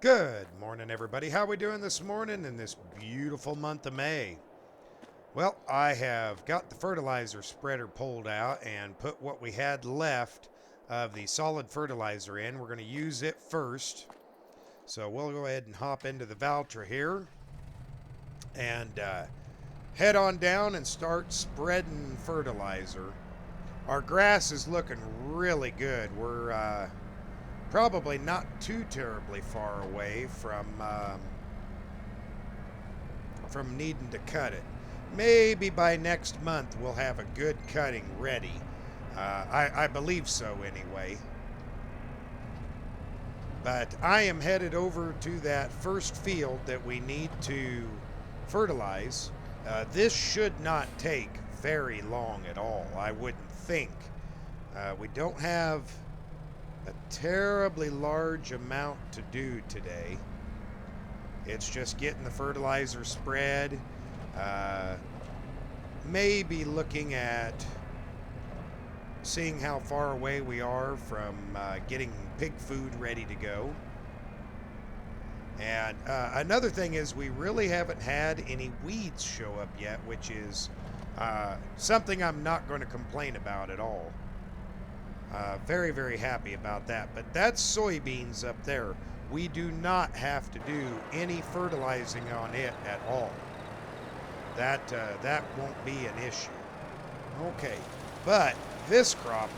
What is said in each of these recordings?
Good morning, everybody. How we doing this morning in this beautiful month of May? Well, I have got the fertilizer spreader pulled out and put what we had left of the solid fertilizer in. We're going to use it first. So we'll go ahead and hop into the Valtra here and head on down and start spreading fertilizer. Our grass is looking really good. We're probably not too terribly far away from needing to cut it. Maybe by next month we'll have a good cutting ready. I believe so anyway. But I am headed over to that first field that we need to fertilize. This should not take very long at all, I wouldn't think. We don't have a terribly large amount to do today. It's just getting the fertilizer spread, maybe looking at seeing how far away we are from getting pig food ready to go. And another thing is we really haven't had any weeds show up yet, which is something I'm not going to complain about at all. Very, very happy about that. But that's soybeans up there. We do not have to do any fertilizing on it at all. That won't be an issue. Okay, but this crop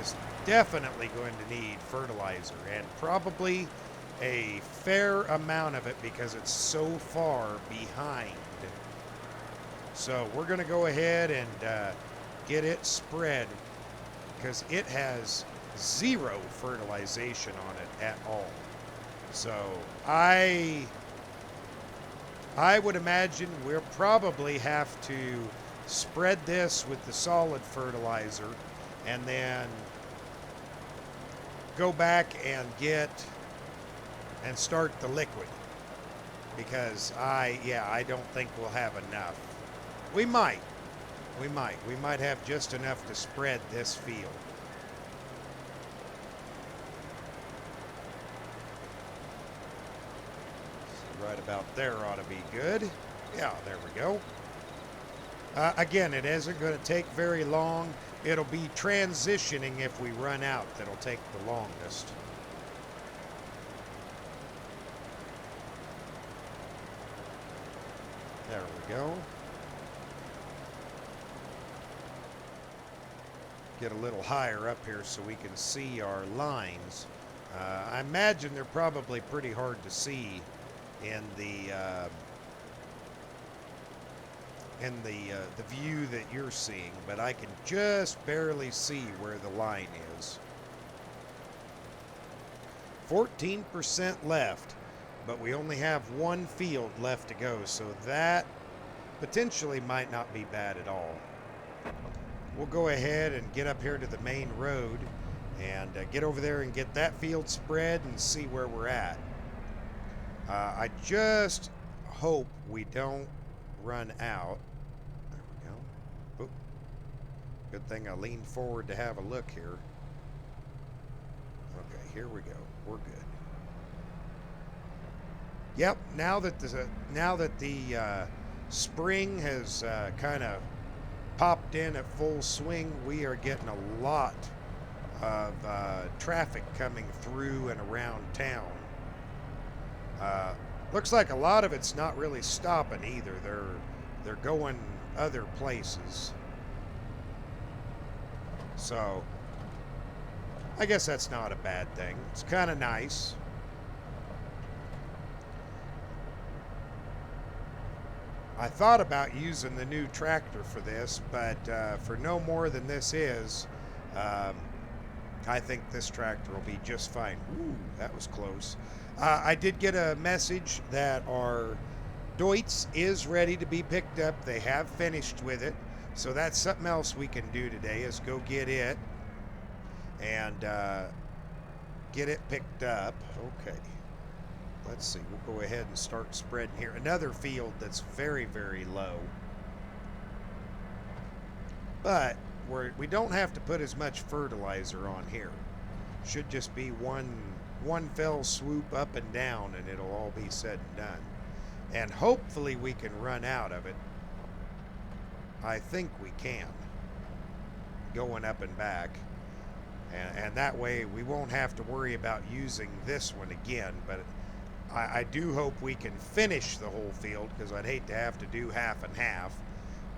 is definitely going to need fertilizer, and probably a fair amount of it because it's so far behind. So we're going to go ahead and get it spread, because it has zero fertilization on it at all. So I would imagine we'll probably have to spread this with the solid fertilizer and then go back and start the liquid, because I don't think we'll have enough. We might have just enough to spread this field. So right about there ought to be good. Yeah, there we go. Again, it isn't going to take very long. It'll be transitioning if we run out that'll take the longest. There we go. Get a little higher up here so we can see our lines. I imagine they're probably pretty hard to see in the view that you're seeing, but I can just barely see where the line is. 14% left, but we only have one field left to go, so that potentially might not be bad at all. We'll go ahead and get up here to the main road and get over there and get that field spread and see where we're at. I just hope we don't run out. There we go. Oop. Good thing I leaned forward to have a look here. Okay, here we go. We're good. Yep, now that the spring has kind of popped in at full swing, we are getting a lot of traffic coming through and around town. Looks like a lot of it's not really stopping either. They're going other places. So I guess that's not a bad thing. It's kind of nice. I thought about using the new tractor for this, but for no more than this is, I think this tractor will be just fine. Ooh, that was close. I did get a message that our Deutz is ready to be picked up. They have finished with it. So that's something else we can do today, is go get it and get it picked up. Okay. Let's see, we'll go ahead and start spreading here. Another field that's very, very low. But we don't have to put as much fertilizer on here. Should just be one one fell swoop up and down, and it'll all be said and done. And hopefully we can run out of it. I think we can, going up and back. And that way we won't have to worry about using this one again. But I do hope we can finish the whole field, because I'd hate to have to do half and half.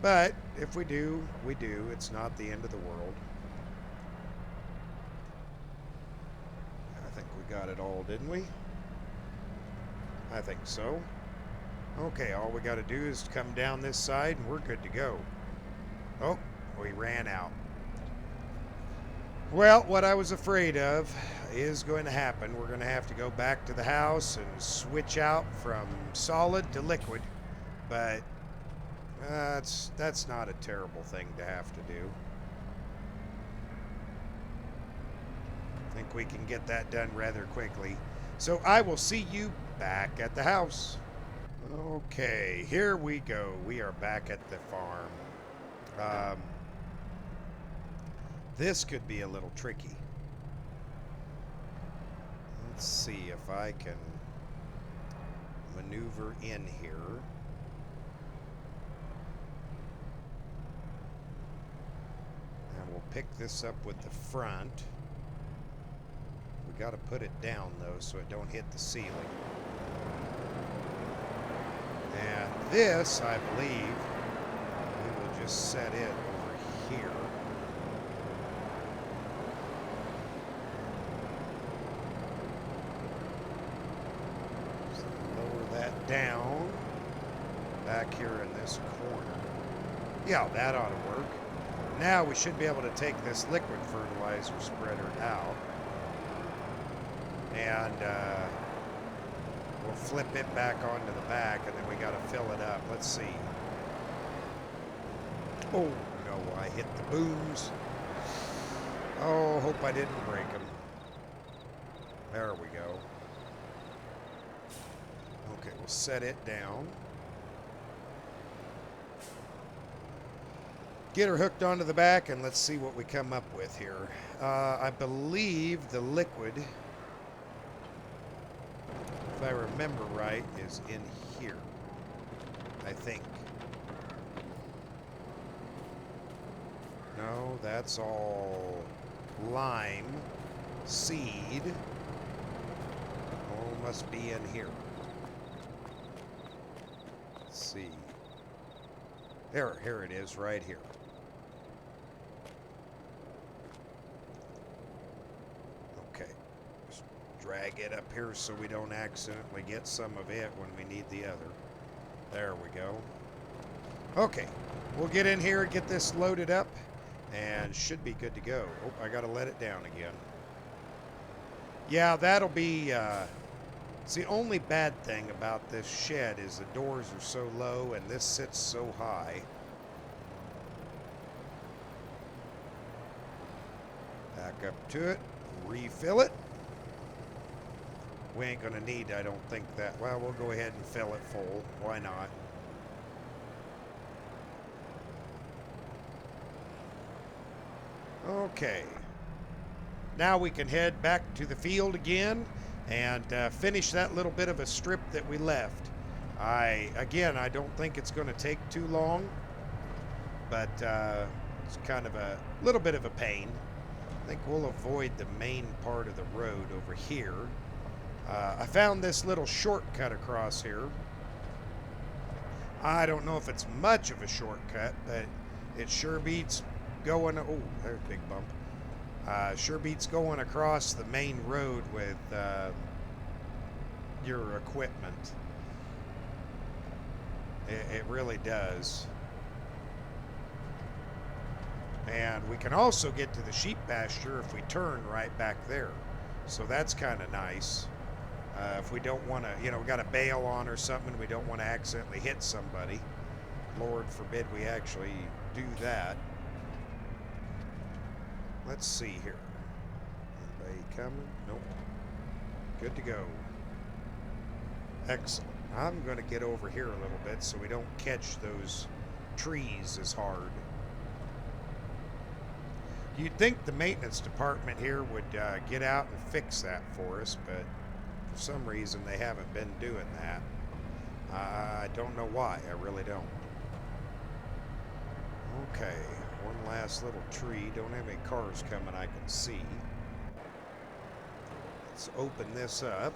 But if we do, we do. It's not the end of the world. I think we got it all, didn't we? I think so. Okay, all we got to do is come down this side and we're good to go. Oh, we ran out. Well, what I was afraid of is going to happen. We're going to have to go back to the house and switch out from solid to liquid. But that's not a terrible thing to have to do. I think we can get that done rather quickly. So I will see you back at the house. Okay, here we go. We are back at the farm. This could be a little tricky. Let's see if I can maneuver in here. And we'll pick this up with the front. We got to put it down though so it don't hit the ceiling. And this, I believe, we will just set it over here. So lower that down back here in this corner. Yeah, that ought to work. Now we should be able to take this liquid fertilizer spreader out. And we'll flip it back onto the back, and then we got to fill it up. Let's see. Oh, no, I hit the booms. Oh, hope I didn't break them. There we go. Okay, we'll set it down. Get her hooked onto the back, and let's see what we come up with here. I believe the liquid, if I remember right, is in here. I think. No, that's all lime seed. Oh, must be in here. Let's see. Here it is, right here. Okay. Just drag it up here so we don't accidentally get some of it when we need the other. There we go. Okay. We'll get in here and get this loaded up, and should be good to go. Oh, I got to let it down again. Yeah, that'll be... it's the only bad thing about this shed is the doors are so low and this sits so high. Back up to it, refill it. We ain't gonna need, I don't think that, well, we'll go ahead and fill it full. Why not? Okay. Now we can head back to the field again and finish that little bit of a strip that we left. Again, I don't think it's going to take too long, but it's kind of a little bit of a pain. I think we'll avoid the main part of the road over here. I found this little shortcut across here. I don't know if it's much of a shortcut, but it sure beats going... Oh, there's a big bump. Sure beats going across the main road with your equipment. It really does. And we can also get to the sheep pasture if we turn right back there. So that's kind of nice. If we don't want to, you know, we got a bail on or something, we don't want to accidentally hit somebody. Lord forbid we actually do that. Let's see here. Anybody coming? Nope. Good to go. Excellent. I'm going to get over here a little bit so we don't catch those trees as hard. You'd think the maintenance department here would get out and fix that for us, but for some reason they haven't been doing that. I don't know why. I really don't. Okay, one last little tree. Don't have any cars coming I can see. Let's open this up.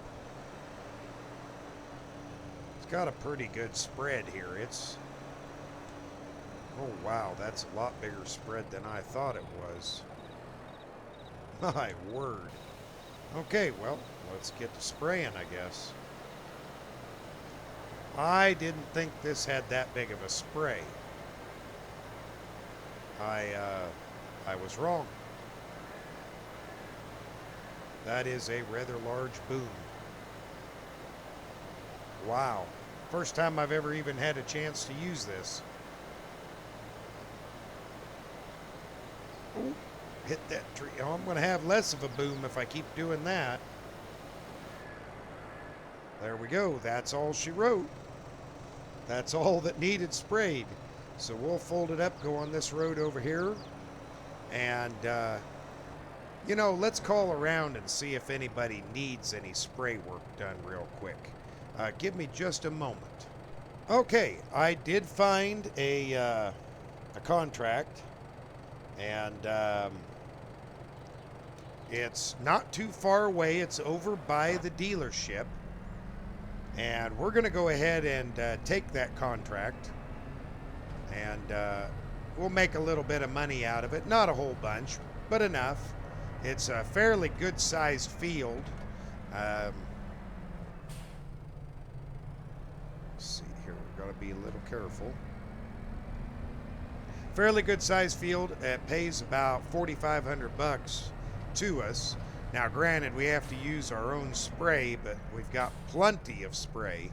It's got a pretty good spread here. Oh wow, that's a lot bigger spread than I thought it was. My word. Okay, well, let's get to spraying, I guess. I didn't think this had that big of a spray. I was wrong. That is a rather large boom. Wow. First time I've ever even had a chance to use this. Ooh, hit that tree. Oh, I'm going to have less of a boom if I keep doing that. There we go. That's all she wrote. That's all that needed sprayed. So we'll fold it up, go on this road over here, and, you know, let's call around and see if anybody needs any spray work done real quick. Give me just a moment. Okay, I did find a contract, and it's not too far away. It's over by the dealership, and we're going to go ahead and take that contract. And we'll make a little bit of money out of it. Not a whole bunch, but enough. It's a fairly good-sized field. Let's see here. We've got to be a little careful. Fairly good-sized field. It pays about $4,500 to us. Now, granted, we have to use our own spray, but we've got plenty of spray.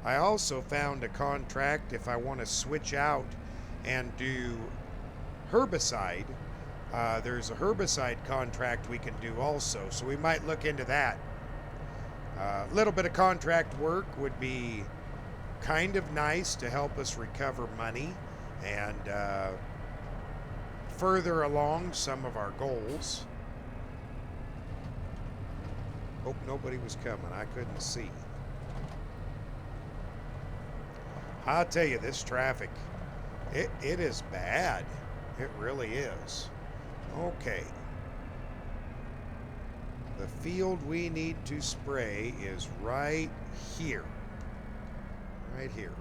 I also found a contract if I want to switch out and do herbicide. There's a herbicide contract we can do also, so we might look into that. A little bit of contract work would be kind of nice to help us recover money and further along some of our goals. Hope nobody was coming. I couldn't see. I'll tell you, this traffic, it is bad. It really is. Okay. The field we need to spray is right here. Right here.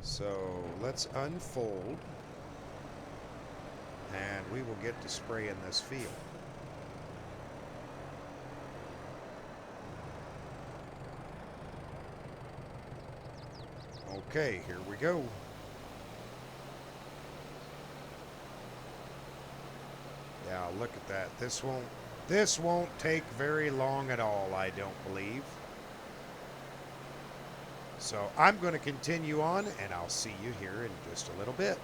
So let's unfold, and we will get to spray in this field. Okay, here we go. Yeah, look at that. This won't take very long at all, I don't believe. So I'm going to continue on, and I'll see you here in just a little bit.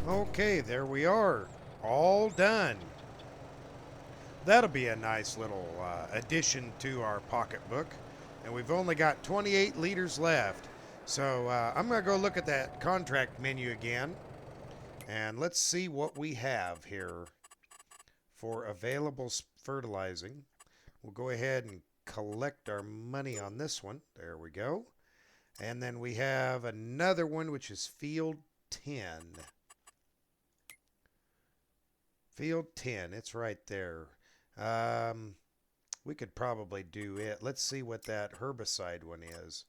Okay, there we are. All done. That'll be a nice little addition to our pocketbook. And we've only got 28 liters left. So I'm going to go look at that contract menu again. And let's see what we have here for available fertilizing. We'll go ahead and collect our money on this one. There we go. And then we have another one, which is field 10. Field 10, it's right there. We could probably do it. Let's see what that herbicide one is.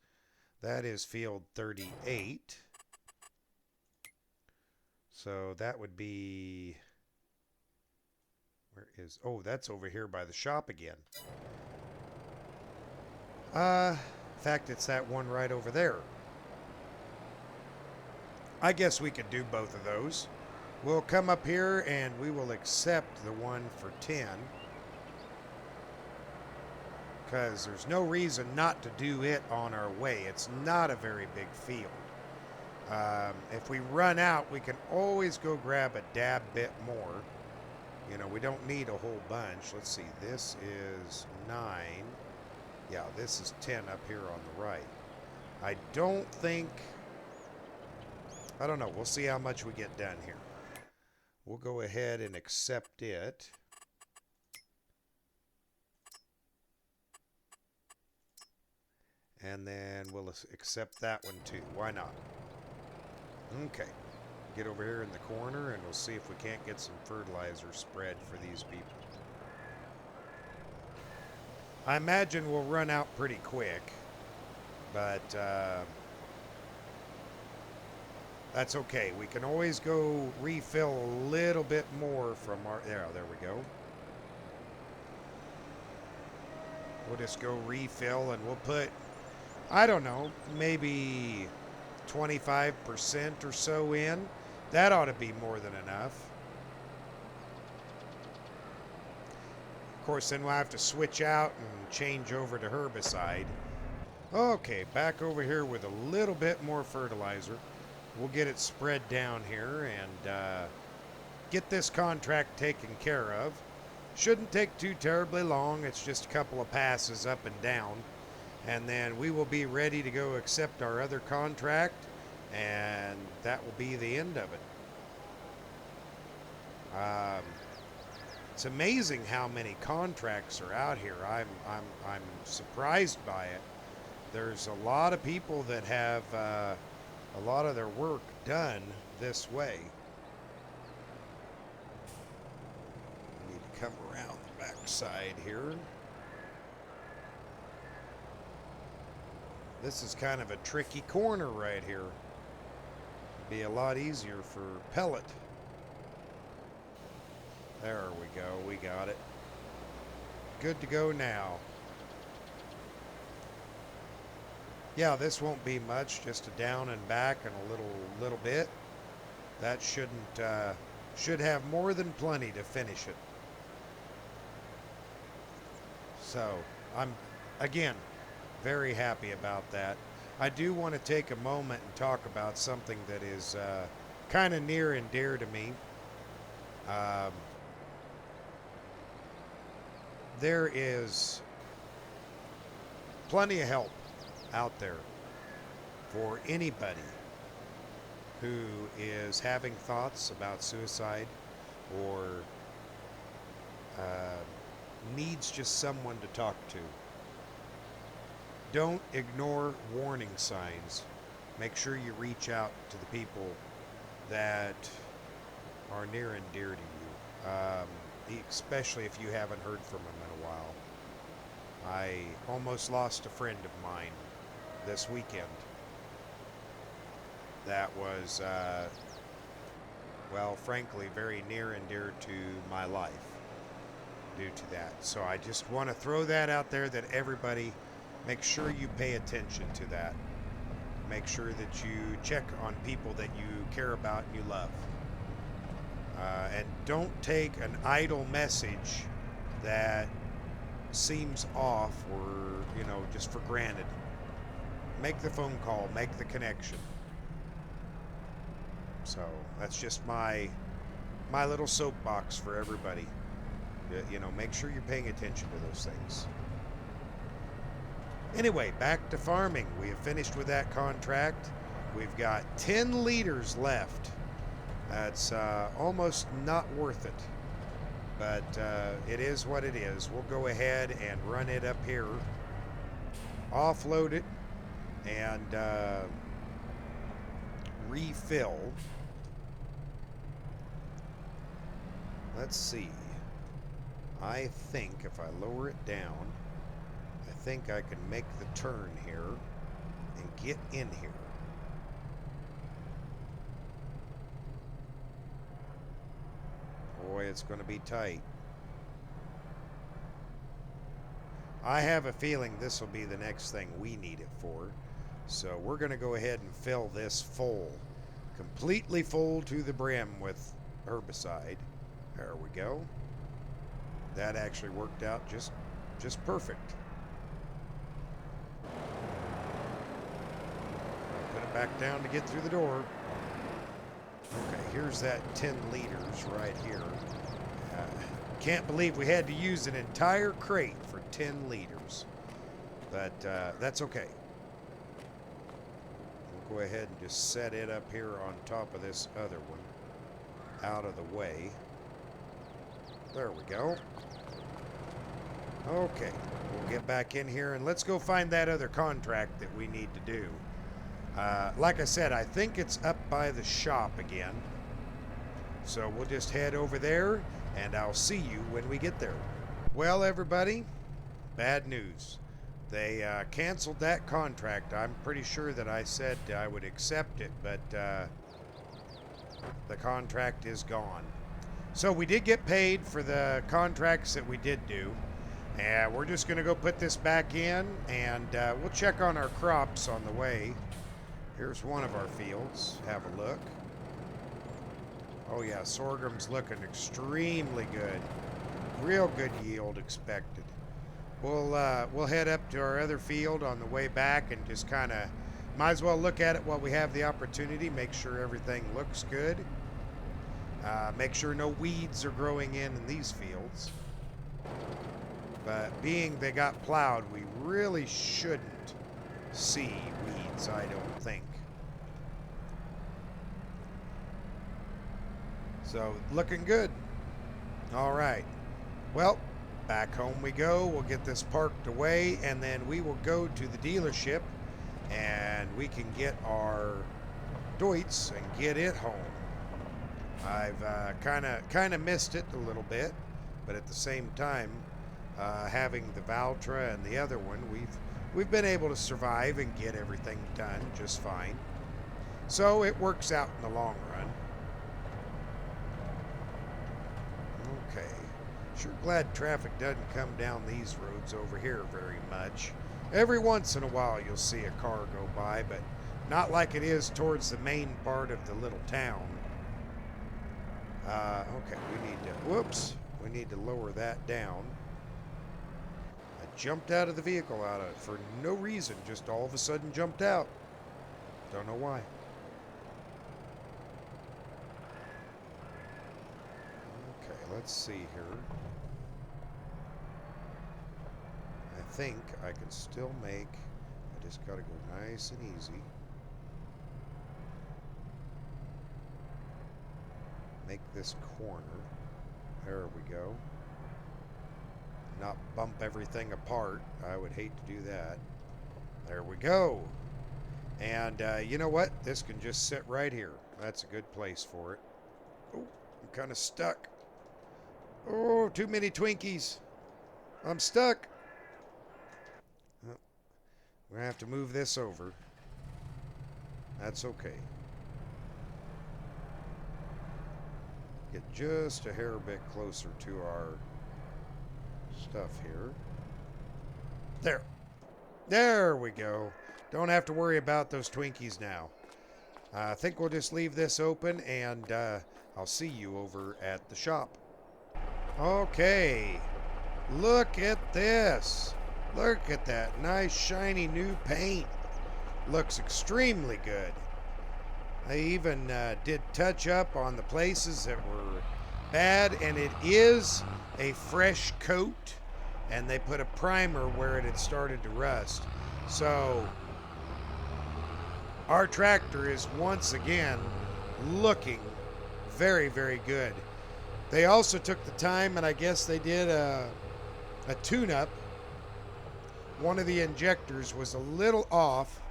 That is field 38. So that would be... Where is... Oh, that's over here by the shop again. In fact, it's that one right over there. I guess we could do both of those. We'll come up here and we will accept the one for 10. Because there's no reason not to do it on our way. It's not a very big field. If we run out, we can always go grab a dab bit more. You know, we don't need a whole bunch. Let's see, this is 9. Yeah, this is 10 up here on the right. I don't think... I don't know. We'll see how much we get done here. We'll go ahead and accept it. And then we'll accept that one too. Why not? Okay. Get over here in the corner and we'll see if we can't get some fertilizer spread for these people. I imagine we'll run out pretty quick. But that's okay. We can always go refill a little bit more from our... There we go. We'll just go refill and we'll put... I don't know, maybe 25% or so in. That ought to be more than enough. Of course, then we'll have to switch out and change over to herbicide. Okay, back over here with a little bit more fertilizer. We'll get it spread down here and get this contract taken care of. Shouldn't take too terribly long. It's just a couple of passes up and down. And then we will be ready to go accept our other contract, and that will be the end of it. It's amazing how many contracts are out here. I'm surprised by it. There's a lot of people that have a lot of their work done this way. I need to come around the back side here. This is kind of a tricky corner right here. Be a lot easier for pellet. There we go, we got it. Good to go now. Yeah, this won't be much, just a down and back and a little bit. That should have more than plenty to finish it. So, I'm, again, very happy about that. I do want to take a moment and talk about something that is kind of near and dear to me. There is plenty of help out there for anybody who is having thoughts about suicide or needs just someone to talk to. Don't ignore warning signs. Make sure you reach out to the people that are near and dear to you, especially if you haven't heard from them in a while. I almost lost a friend of mine this weekend. That was, well, frankly, very near and dear to my life due to that. So I just want to throw that out there that everybody... Make sure you pay attention to that. Make sure that you check on people that you care about and you love. And don't take an idle message that seems off or, you know, just for granted. Make the phone call, make the connection. So that's just my little soapbox for everybody. You know, make sure you're paying attention to those things. Anyway, back to farming. We have finished with that contract. We've got 10 liters left. That's almost not worth it. But it is what it is. We'll go ahead and run it up here. Offload it. and refill. Let's see. I think if I lower it down, I think I can make the turn here and get in here. Boy, it's going to be tight. I have a feeling this will be the next thing we need it for. So we're going to go ahead and fill this full. Completely full to the brim with herbicide. There we go. That actually worked out just perfect. Put it back down to get through the door. Okay, here's that 10 liters right here. Can't believe we had to use an entire crate for 10 liters. But that's okay. We'll go ahead and just set it up here on top of this other one. Out of the way. There we go. Okay, we'll get back in here and let's go find that other contract that we need to do. Like I said, I think it's up by the shop again. So we'll just head over there and I'll see you when we get there. Well, everybody, bad news. They canceled that contract. I'm pretty sure that I said I would accept it, but the contract is gone. So we did get paid for the contracts that we did do. And we're just going to go put this back in and we'll check on our crops on the way. Here's one of our fields. Have a look. Oh yeah, sorghum's looking extremely good. Real good yield expected. We'll head up to our other field on the way back and just kind of might as well look at it while we have the opportunity. Make sure everything looks good. Make sure no weeds are growing in these fields. But being they got plowed, we really shouldn't see weeds, I don't think. So, looking good. All right. Well, back home we go. We'll get this parked away, and then we will go to the dealership, and we can get our Deutz and get it home. I've kind of missed it a little bit, but at the same time, having the Valtra and the other one, we've been able to survive and get everything done just fine. So it works out in the long run. Okay. Sure glad traffic doesn't come down these roads over here very much. Every once in a while you'll see a car go by, but not like it is towards the main part of the little town. Okay, we need to lower that down. I jumped out of the vehicle for no reason, just all of a sudden jumped out. Don't know why. Okay, let's see here. I think I can still make, I just gotta go nice and easy. Make this corner. There we go. Not bump everything apart. I would hate to do that. There we go. And you know what? This can just sit right here. That's a good place for it. Oh, I'm kind of stuck. Oh, too many Twinkies. I'm stuck. Oh, we're going to have to move this over. That's okay. Get just a hair bit closer to our stuff here. There. There we go. Don't have to worry about those Twinkies now. I think we'll just leave this open and I'll see you over at the shop. Okay. Look at this. Look at that nice shiny new paint. Looks extremely good. They even did touch up on the places that were bad, and it is a fresh coat, and they put a primer where it had started to rust. So our tractor is once again looking very, very good. They also took the time, and I guess they did a tune-up. One of the injectors was a little off,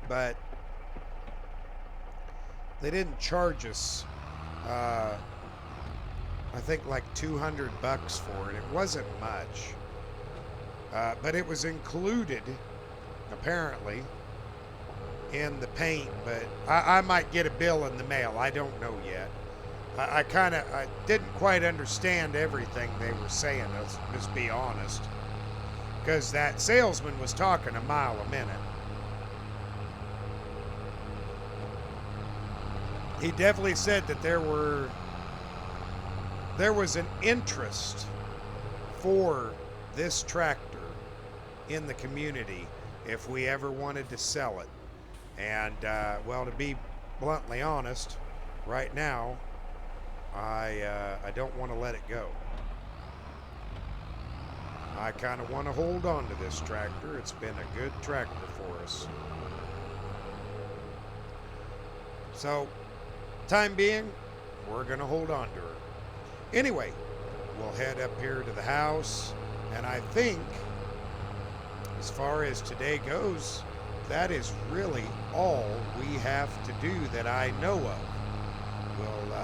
but they didn't charge us, I think like $200 for it. It wasn't much, but it was included, apparently, in the paint. But I might get a bill in the mail. I don't know yet. I didn't quite understand everything they were saying, let's just be honest. Because that salesman was talking a mile a minute. He definitely said that there was an interest for this tractor in the community if we ever wanted to sell it. And, well, to be bluntly honest, right now, I don't want to let it go. I kind of want to hold on to this tractor. It's been a good tractor for us. So, time being, we're going to hold on to her. Anyway, we'll head up here to the house, and I think, as far as today goes, that is really all we have to do that I know of. We'll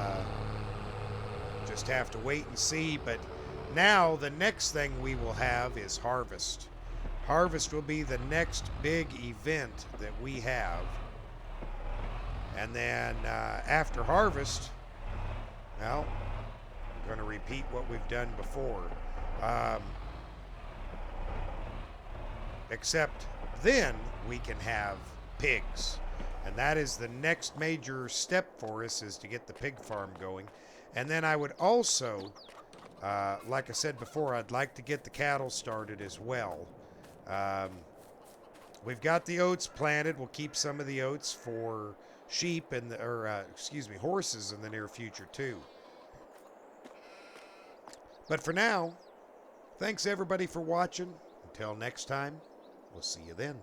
just have to wait and see, but now the next thing we will have is harvest. Harvest will be the next big event that we have. And then after harvest, well, we're going to repeat what we've done before. Except then we can have pigs. And that is the next major step for us, is to get the pig farm going. And then I would also, like I said before, I'd like to get the cattle started as well. We've got the oats planted. We'll keep some of the oats for sheep and horses in the near future too. But for now, thanks everybody for watching. Until next time, we'll see you then.